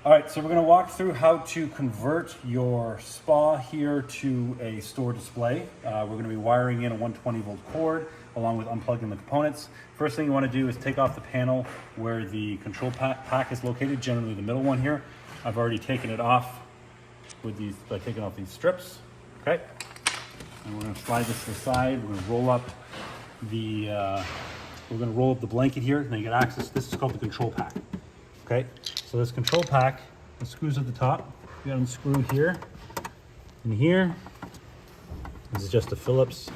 All right, so we're gonna walk through how to convert your spa here to a store display. We're gonna be wiring in a 120-volt cord along with unplugging the components. First thing you wanna do is take off the panel where the control pack is located, generally the middle one here. I've already taken it off with these, by taking off these strips, okay? And we're gonna slide this to the side. We're gonna roll up the, blanket here, and then you get access. This is called the control pack. Okay, so this control pack, the screws at the top, you gotta unscrew here and here. This is just a Phillips.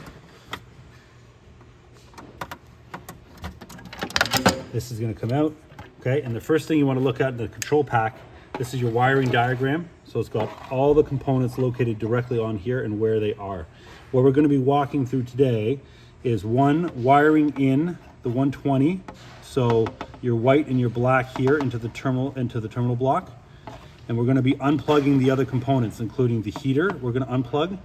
This is gonna come out, okay? And the first thing you wanna look at in the control pack, this is your wiring diagram. So it's got all the components located directly on here and where they are. What we're gonna be walking through today is one, wiring in the 120. So your white and your black here into the terminal block. And we're gonna be unplugging the other components, including the heater. We're gonna unplug.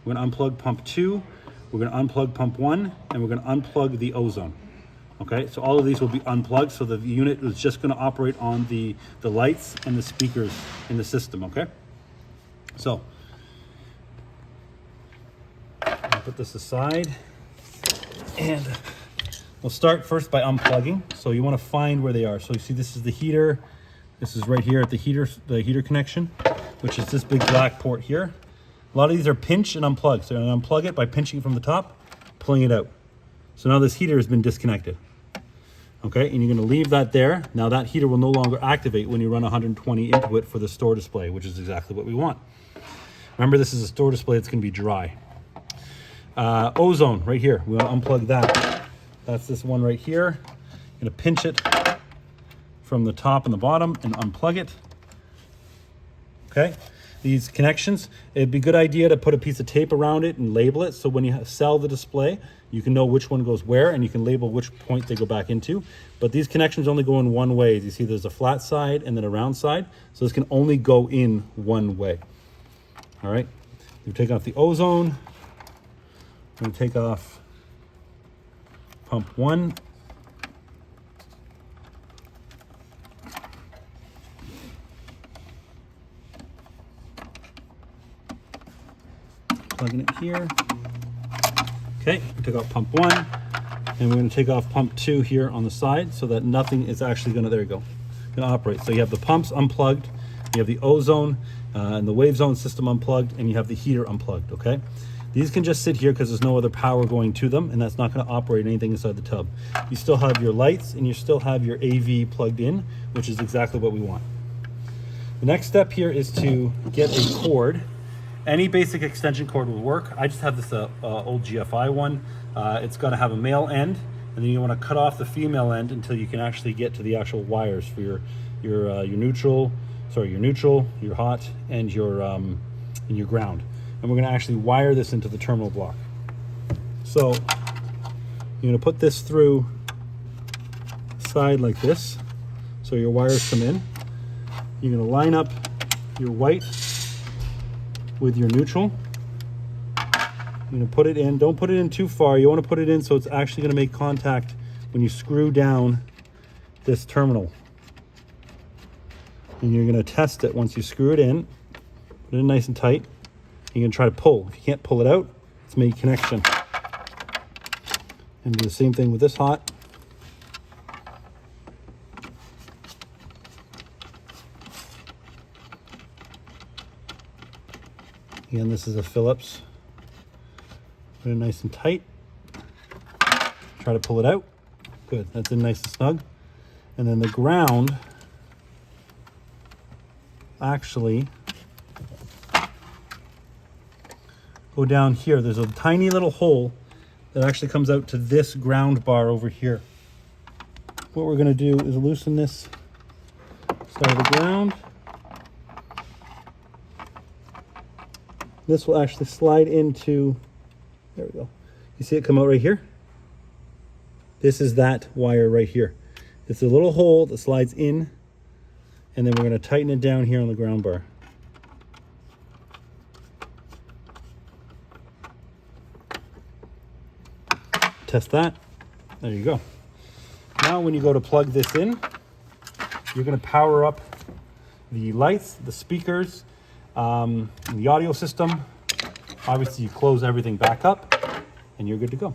We're gonna unplug pump 2. We're gonna unplug pump 1, and we're gonna unplug the ozone. Okay, so all of these will be unplugged, so the unit is just gonna operate on the lights and the speakers in the system, okay? So, I'll put this aside, and we'll start first by unplugging. So you want to find where they are. So you see this is the heater. This is right here at the heater connection, which is this big black port here. A lot of these are pinch and unplug. So you're going to unplug it by pinching it from the top, pulling it out. So now this heater has been disconnected. Okay, and you're going to leave that there. Now that heater will no longer activate when you run 120 into it for the store display, which is exactly what we want. Remember, this is a store display. It's going to be dry. Ozone right here. We want to unplug that. That's this one right here. I'm gonna pinch it from the top and the bottom and unplug it. Okay, these connections, it'd be a good idea to put a piece of tape around it and label it, so when you sell the display, you can know which one goes where, and you can label which point they go back into. But these connections only go in one way. As you see, there's a flat side and then a round side, so this can only go in one way. All right, you take off the ozone. I'm gonna take off pump 1. Plugging it here. Okay, we took out pump 1, and we're going to take off pump 2 here on the side so that nothing is actually going to, there you go, going to operate. So you have the pumps unplugged, you have the ozone and the wave zone system unplugged, and you have the heater unplugged, okay? These can just sit here because there's no other power going to them, and that's not going to operate anything inside the tub. You still have your lights, and you still have your AV plugged in, which is exactly what we want. The next step here is to get a cord. Any basic extension cord will work. I just have this old GFI one. It's got to have a male end, and then you want to cut off the female end until you can actually get to the actual wires for your neutral, your hot, and your ground. And we're going to actually wire this into the terminal block. So you're going to put this through side like this, so your wires come in. You're going to line up your white with your neutral. You're going to put it in. Don't put it in too far. You want to put it in so it's actually going to make contact when you screw down this terminal. And you're going to test it once you screw it in. Put it in nice and tight. You're gonna try to pull. If you can't pull it out, it's made connection. And do the same thing with this hot. Again, this is a Phillips. Put it nice and tight. Try to pull it out. Good, that's in nice and snug. And then the ground actually go down here. There's a tiny little hole that actually comes out to this ground bar over here. What we're going to do is loosen this side of the ground. This will actually slide into, there we go. You see it come out right here? This is that wire right here. It's a little hole that slides in, and then we're going to tighten it down here on the ground bar. Test that. There you go. Now when you go to plug this in, you're going to power up the lights, the speakers, the audio system. Obviously, you close everything back up, and you're good to go.